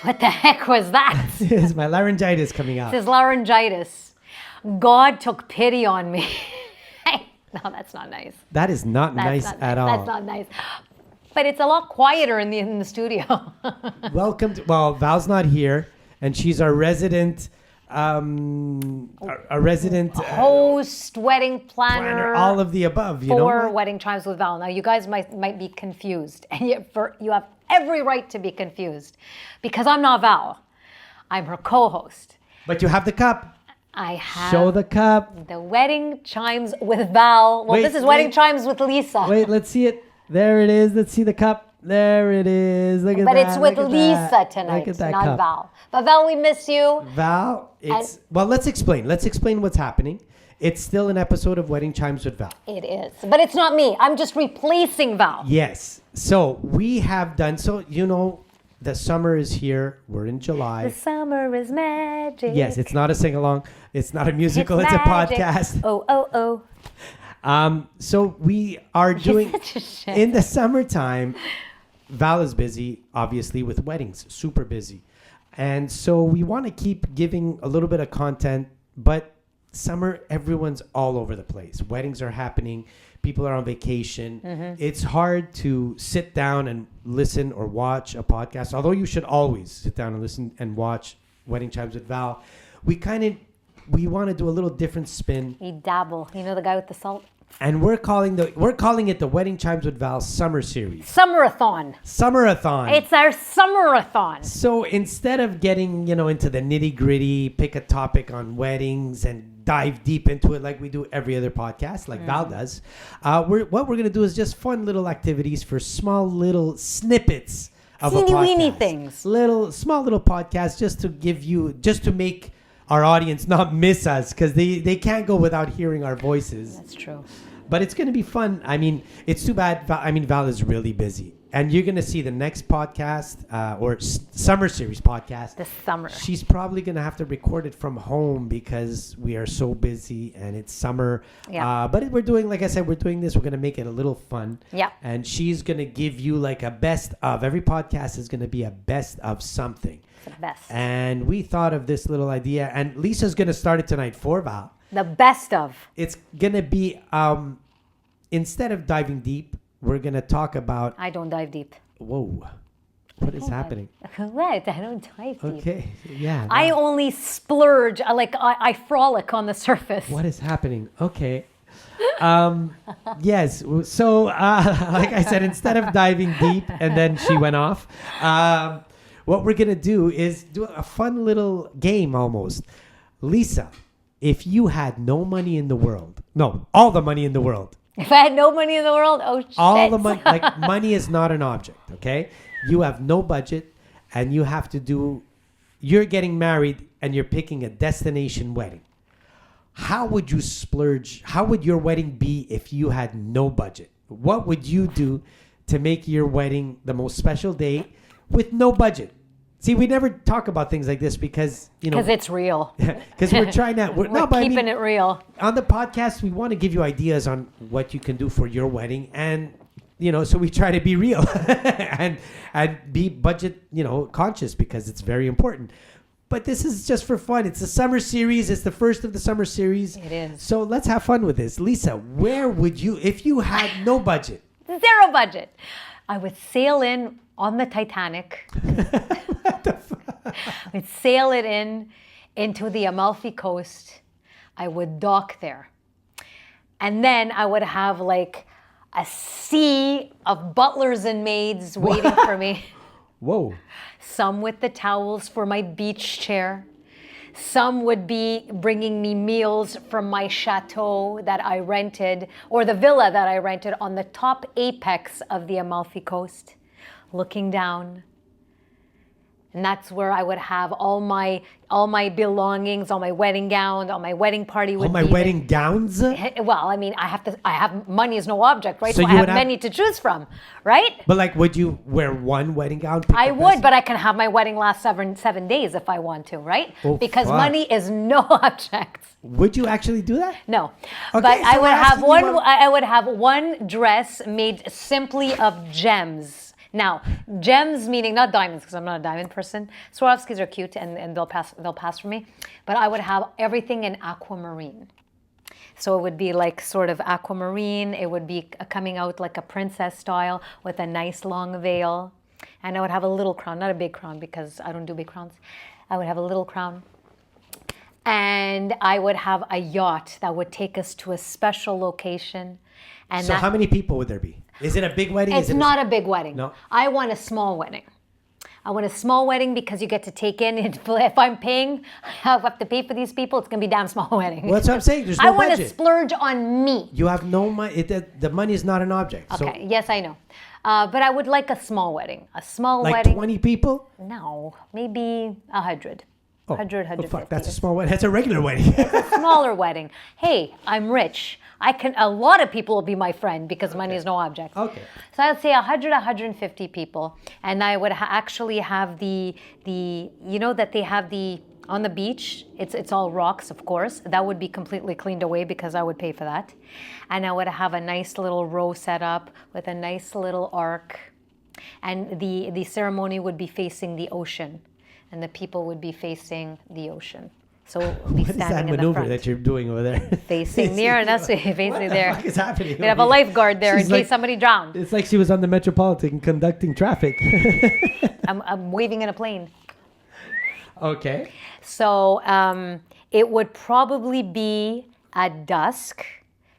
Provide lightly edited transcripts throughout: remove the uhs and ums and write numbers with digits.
What the heck was that? Is my laryngitis coming out? This is laryngitis. God took pity on me. No, that's not nice. That is not nice at all. That's not nice. But it's a lot quieter in the studio. Welcome to, well, Val's not here, and she's our resident, host, wedding planner, all of the above. You know for what? Wedding Chimes with Val. Now, you guys might be confused, and yet you have every right to be confused, because I'm not Val. I'm her co-host. But you have the cup. I have Show the cup. the Wedding Chimes with Val. Well, this is Wedding Chimes with Lisa. Wait, let's see it. There it is. Let's see the cup. There it is. Look at But that. it's with Look at Lisa that. tonight, Look at that not cup. Val. But Val, we miss you. Val, well, let's explain. Let's explain what's happening. It's still an episode of Wedding Chimes with Val. It is. But it's not me. I'm just replacing Val. Yes. So we have done, the summer is here. We're in July. The summer is magic. Yes, it's not a sing-along. It's not a musical. It's a magic. podcast. Oh. So we are doing, such a shit. in the summertime, Val is busy, obviously, with weddings, super busy. And so we want to keep giving a little bit of content, but summer, everyone's all over the place. Weddings are happening. People are on vacation. Mm-hmm. It's hard to sit down and listen or watch a podcast, although you should always sit down and listen and watch Wedding Chimes with Val. We want to do a little different spin. We dabble. You know the guy with the salt? And we're calling it the Wedding Chimes with Val Summer Series. Summerathon. Summerathon. It's our summerathon. So instead of getting, into the nitty gritty, pick a topic on weddings and dive deep into it like we do every other podcast, like Val does, what we're going to do is just fun little activities for small little snippets of a podcast. Teeny-weeny things. Small little podcasts just to make our audience not miss us, because they can't go without hearing our voices. That's true. But it's going to be fun. I mean, it's too bad. Val is really busy. And you're going to see the next podcast or summer series podcast. This summer. She's probably going to have to record it from home because we are so busy and it's summer. Yeah. But we're doing, like I said, we're going to make it a little fun. Yeah. And she's going to give you like a best of. Every podcast is going to be a best of something. The best. And we thought of this little idea. And Lisa's going to start it tonight for Val. The best of. It's going to be, instead of diving deep, we're going to talk about... I don't dive deep. Whoa. What is happening? What? I don't dive deep. Okay. Yeah. I only splurge. I frolic on the surface. What is happening? Okay. Yes. So, like I said, instead of diving deep and then she went off, what we're going to do is do a fun little game almost. Lisa, if you had no money in the world, all the money in the world. If I had no money in the world, oh shit. All the money, like money is not an object, okay? You have no budget and you have to you're getting married and you're picking a destination wedding. How would you splurge? How would your wedding be if you had no budget? What would you do to make your wedding the most special day with no budget? See, we never talk about things like this because, Because it's real. because we're trying to... We're keeping it real. On the podcast, we want to give you ideas on what you can do for your wedding. And, so we try to be real and be budget, conscious because it's very important. But this is just for fun. It's a summer series. It's the first of the summer series. It is. So let's have fun with this. Lisa, where would you, if you had no budget? Zero budget. I would sail in on the Titanic. We'd sail it into the Amalfi Coast. I would dock there. And then I would have like a sea of butlers and maids waiting for me. Whoa. Some with the towels for my beach chair. Some would be bringing me meals from my chateau that I rented, or the villa that I rented on the top apex of the Amalfi Coast, looking down. And that's where I would have all my belongings, all my wedding gowns, all my wedding party would be. All my wedding gowns? Well, I mean, I have money is no object, right? So So I you have would have- many to choose from, right? But would you wear one wedding gown? I would, but I can have my wedding last 7 days if I want to, right? Oh, Because fuck. money is no object. Would you actually do that? No, Okay, but I so would we're have asking you one. what- I would have one dress made simply of gems, Now, gems meaning not diamonds because I'm not a diamond person. Swarovskis are cute and they'll pass for me. But I would have everything in aquamarine. So it would be like sort of aquamarine. It would be coming out like a princess style with a nice long veil. And I would have a little crown, not a big crown because I don't do big crowns. I would have a little crown. And I would have a yacht that would take us to a special location. And So how many people would there be? Is it a big wedding? It's Is it not a big wedding. No? I want a small wedding. I want a small wedding because you get to take in. If I'm paying, I have to pay for these people. It's gonna be a damn small wedding. Well, that's what I'm saying. There's I no want to budget. splurge on me. You have no money. The money is not an object. Okay. Yes, I know. But I would like a small wedding. A small So like wedding. 20 people? No, maybe 100. 100, 150. Fuck, that's a small wedding. That's a regular wedding. Smaller wedding. Hey, I'm rich. A lot of people will be my friend because money is no object. Okay. So I would say 100, 150 people. And I would actually have that they have on the beach, it's all rocks, of course. That would be completely cleaned away because I would pay for that. And I would have a nice little row set up with a nice little ark. And the ceremony would be facing the ocean. And the people would be facing the ocean. So we'll be What is standing that in the maneuver front. that you're doing over there? Facing near, and that's facing What the there. fuck is happening? We have a lifeguard there She's in case somebody drowned. It's like she was on the Metropolitan conducting traffic. I'm waving in a plane. Okay. So it would probably be at dusk.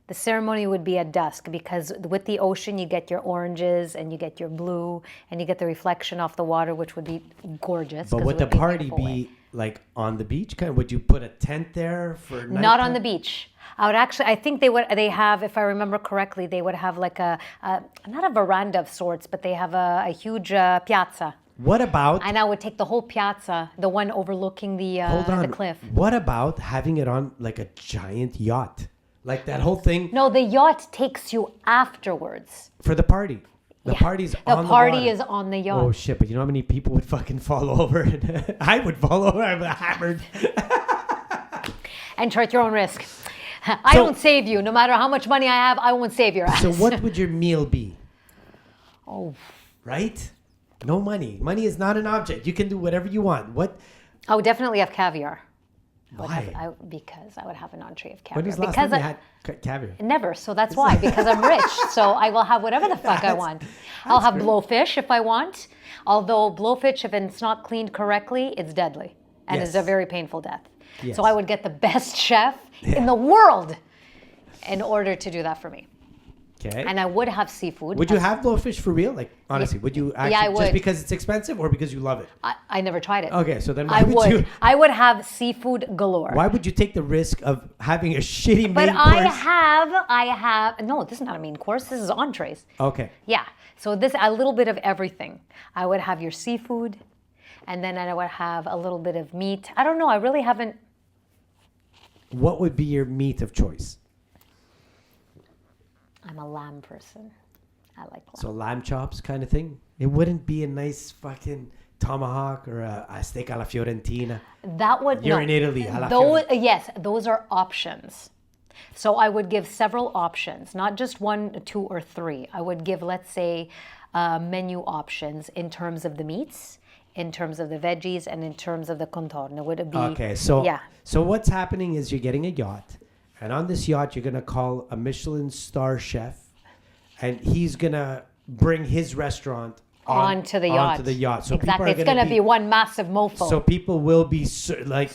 The ceremony would be at dusk because with the ocean you get your oranges and you get your blue and you get the reflection off the water, which would be gorgeous. But 'cause would it the would be party away. be like on the beach? Would you put a tent there for nighttime? Not on the beach. I think they have, if I remember correctly, they would have like not a veranda of sorts, but they have a huge piazza. What about, And I would take the whole piazza, the one overlooking hold on, the cliff. what about having it on like a giant yacht? Like that whole thing No, the yacht takes you afterwards. for the party. The party's on the water. The party is on the yacht. Oh shit, but you know how many people would fucking fall over? I would fall over, I'm hammered. Enter at your own risk. I So- won't save you. No matter how much money I have, I won't save your ass. So what would your meal be? Oh, Right? No money. Money is not an object. You can do whatever you want. What? I would definitely have caviar. Why? Because I would have an entree of When caviar. was the last because time you had caviar? Never. So that's why. Because I'm rich. So I will have whatever the fuck I want. I'll have blowfish if I want. Although blowfish, if it's not cleaned correctly, it's deadly. And it's a Yes. very painful death. Yes. So I would get the best chef in the world in order to do that for me. Okay. And I would have seafood. Would you have blowfish for real? Like, honestly, would you actually, I just would. because it's expensive or because you love it? I never tried it. Okay, so then why I would you, I would have seafood galore. why would you take the risk of having a shitty But main I course? have, no, this is not a main course. This is entrees. Okay. Yeah. So a little bit of everything. I would have your seafood, and then I would have a little bit of meat. I don't know. I really haven't. What would be your meat of choice? I'm a lamb person. I like lamb. So lamb chops kind of thing? It wouldn't be a nice fucking tomahawk or a steak alla Fiorentina. That would You're no. in Italy. Alla Those, Fiorentina. yes, those are options. So I would give several options, not just one, two, or three. I would give, let's say, menu options in terms of the meats, in terms of the veggies, and in terms of the contorno. Would it be? Okay, so yeah. So what's happening is you're getting a yacht, and on this yacht you're gonna call a Michelin star chef, and he's gonna bring his restaurant Onto the yacht. Onto the yacht. So people exactly. are It's going to be one massive mofo. So people will be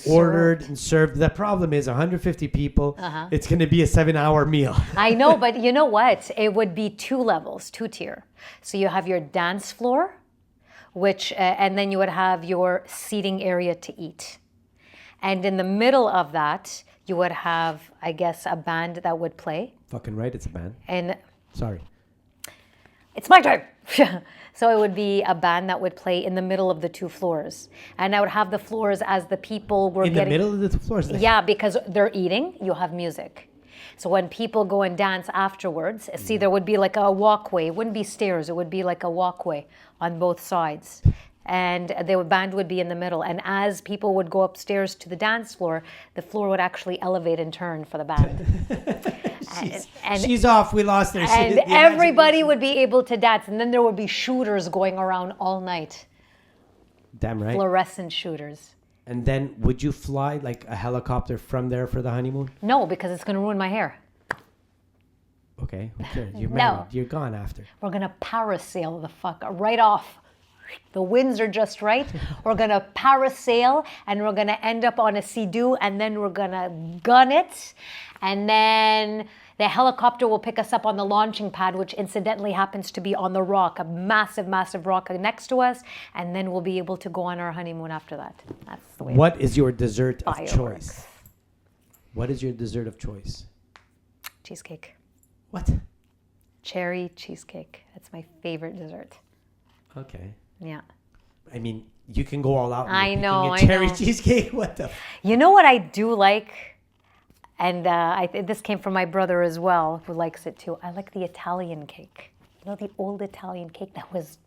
ordered and served. The problem is 150 people. It's going to be a 7-hour meal. I know, but you know what? It would be 2 levels, 2 tier. So you have your dance floor, which, and then you would have your seating area to eat. And in the middle of that, you would have, I guess, a band that would play. Fucking right, it's a band. And Sorry. it's my turn. So it would be a band that would play in the middle of the 2 floors. And I would have the floors as the people were In getting... the middle of the floors? Yeah, because they're eating, you have music. So when people go and dance afterwards, see, there would be like a walkway. It wouldn't be stairs. It would be like a walkway on both sides. And the band would be in the middle. And as people would go upstairs to the dance floor, the floor would actually elevate and turn for the band. She's off. We lost her. And The everybody imagination. would be able to dance. And then there would be shooters going around all night. Damn right. Fluorescent shooters. And then would you fly like a helicopter from there for the honeymoon? No, because it's going to ruin my hair. Okay, who cares? You're No. married. You're gone after. We're going to parasail the fuck right off. The winds are just right. We're going to parasail and we're going to end up on a sea-doo and then we're going to gun it. And then the helicopter will pick us up on the launching pad, which incidentally happens to be on the rock, a massive, massive rock next to us. And then we'll be able to go on our honeymoon after that. That's the way. What is your dessert of Fireworks. choice? What is your dessert of choice? Cheesecake. What? Cherry cheesecake. That's my favorite dessert. Okay. Yeah. I mean, you can go all out. and I you're know, picking a I cherry know. cheesecake. What the? You know what I do like? And this came from my brother as well, who likes it too. I like the Italian cake. You know, the old Italian cake that was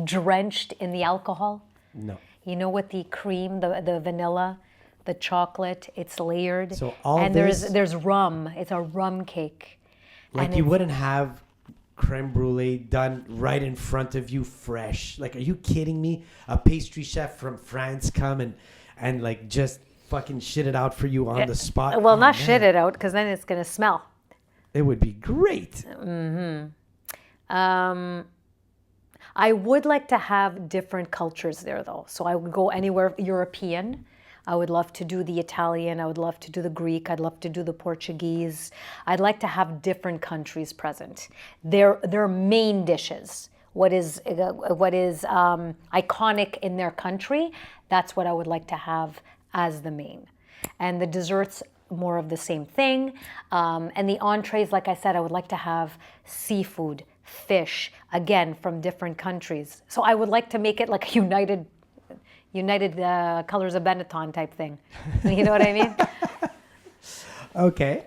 drenched in the alcohol? No. You know, with the cream, the vanilla, the chocolate, it's layered. So all and this- there's rum. It's a rum cake. Like And you it's- wouldn't have creme brulee done right in front of you, fresh. Like, are you kidding me? A pastry chef from France come and like just fucking shit it out for you on the spot. Well, Oh, not man. shit it out, because then it's going to smell. It would be great. I would like to have different cultures there, though. So I would go anywhere European. I would love to do the Italian. I would love to do the Greek. I'd love to do the Portuguese. I'd like to have different countries present. Their main dishes. What is iconic in their country? That's what I would like to have as the main. And the desserts, more of the same thing. And the entrees, like I said, I would like to have seafood, fish, again, from different countries. So I would like to make it like a united colors of Benetton type thing. You know what I mean? Okay.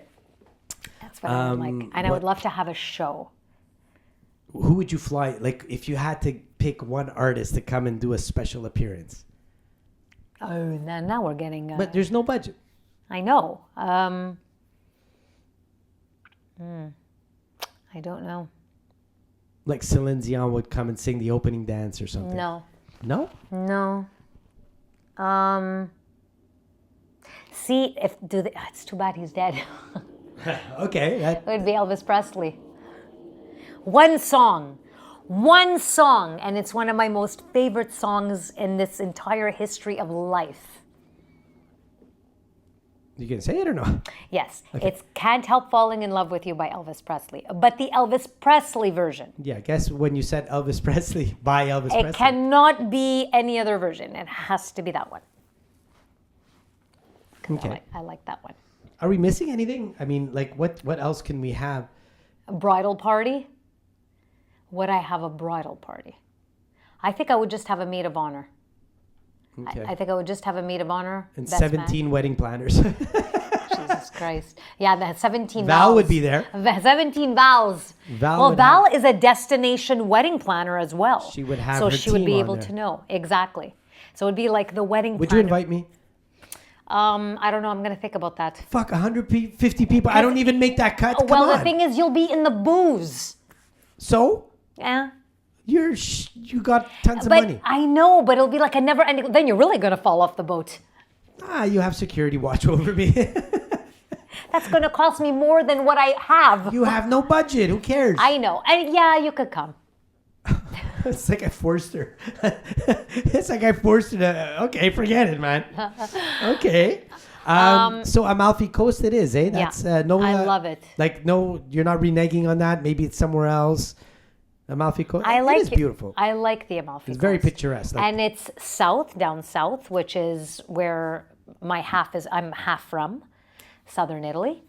That's what I would like. And I would love to have a show. Who would you fly? Like, if you had to pick one artist to come and do a special appearance. Oh, now we're getting... But there's no budget. I know. I don't know. Like Celine Dion would come and sing the opening dance or something. No. No? No. See, it's too bad he's dead. Okay. It would be Elvis Presley. One song, and it's one of my most favorite songs in this entire history of life. You can say it or no? Yes, It's Can't Help Falling in Love with You by Elvis Presley, but the Elvis Presley version. Yeah, I guess when you said Elvis Presley, by Elvis It Presley. cannot be any other version. It has to be that one. 'Cause Okay. I like that one. Are we missing anything? I mean, like, what else can we have? A bridal party? Would I have a bridal party? I think I would just have a maid of honor. Okay. I think I would just have a maid of honor. And best man. 17 wedding planners. Jesus Christ. Yeah, the 17 Val vows. would be there. 17 vows. Val well, would Val is a destination wedding planner as well. She would have So her she would team be on able there. to know. Exactly. So it would be like the wedding Would you planner. invite me? I don't know. I'm going to think about that. Fuck, 150 people. I don't even make that cut. Come Well, on. the thing is, you'll be in the booze. So? Yeah. You got tons of But money. I know, but it'll be like a never ending. Then you're really going to fall off the boat. You have security watch over me. That's going to cost me more than what I have. You have no budget. Who cares? I know. And yeah, you could come. It's like I forced her. It's like I forced her to. Okay, forget it, man. Okay. So Amalfi Coast it is, eh? That's no. I love it. Like no, you're not reneging on that. Maybe it's somewhere else. Amalfi Coast. It is beautiful. I like the Amalfi It's very Coast. picturesque. Like, And it's down south, which is where my half is. I'm half from southern Italy.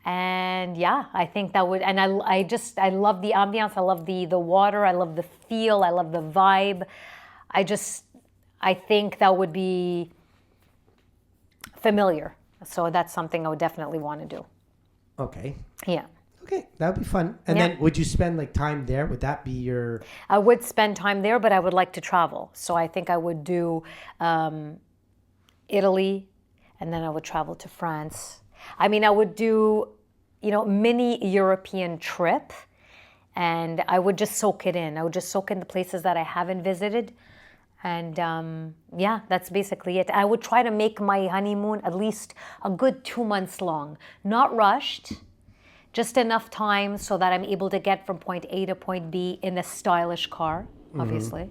And yeah, I think that would, and I love the ambiance. I love the water. I love the feel. I love the vibe. I think that would be familiar. So that's something I would definitely want to do. okay. Yeah. Okay, that would be fun. And Yeah. then would you spend like time there? Would that be your? I would spend time there, but I would like to travel. So I think I would do Italy, and then I would travel to France. I mean, I would do mini European trip, and I would just soak it in. I would just soak in the places that I haven't visited. And yeah, that's basically it. I would try to make my honeymoon at least a good 2 months long. Not rushed, just enough time so that I'm able to get from point A to point B in a stylish car, obviously.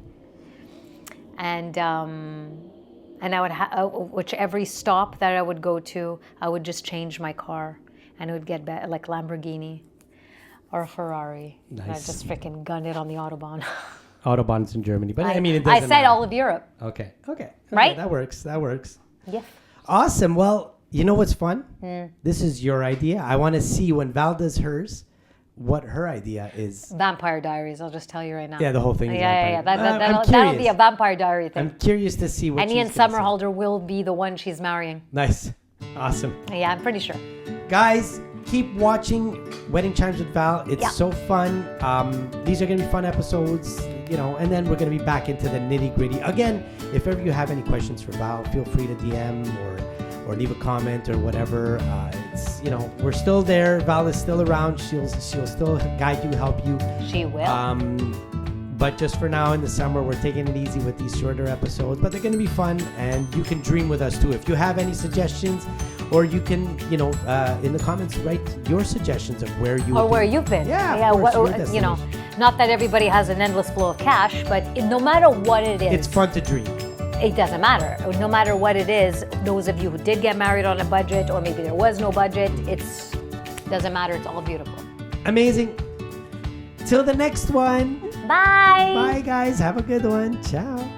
And I would which every stop that I would go to, I would just change my car, and it would get like Lamborghini or Ferrari. Nice. And I'd just freaking gun it on the Autobahn. Autobahns in Germany, but I mean, it I doesn't said matter. all of Europe. Okay. Right? That works. Yeah. Awesome. Well, you know what's fun? This is your idea. I want to see when Val does hers, what her idea is. Vampire Diaries. I'll just tell you right now. Yeah, the whole thing. Is Yeah. vampire. That'll be a Vampire Diary thing. I'm curious to see what. And Ian Somerhalder will be the one she's marrying. Nice. Awesome. Yeah, I'm pretty sure. Guys, keep watching Wedding Chimes with Val. It's so fun. These are going to be fun episodes, and then we're going to be back into the nitty gritty. Again, if ever you have any questions for Val, feel free to DM or leave a comment or whatever. It's, we're still there. Val is still around. She'll still guide you, help you. She will. But just for now in the summer, we're taking it easy with these shorter episodes, but they're going to be fun, and you can dream with us too. If you have any suggestions, or you can, in the comments, write your suggestions of where you or where you've been. Yeah, of course, your destination. Not that everybody has an endless flow of cash, but no matter what it is, it's fun to dream. It doesn't matter. No matter what it is, those of you who did get married on a budget, or maybe there was no budget, doesn't matter. It's all beautiful. Amazing. Till the next one. Bye. Bye, guys. Have a good one. Ciao.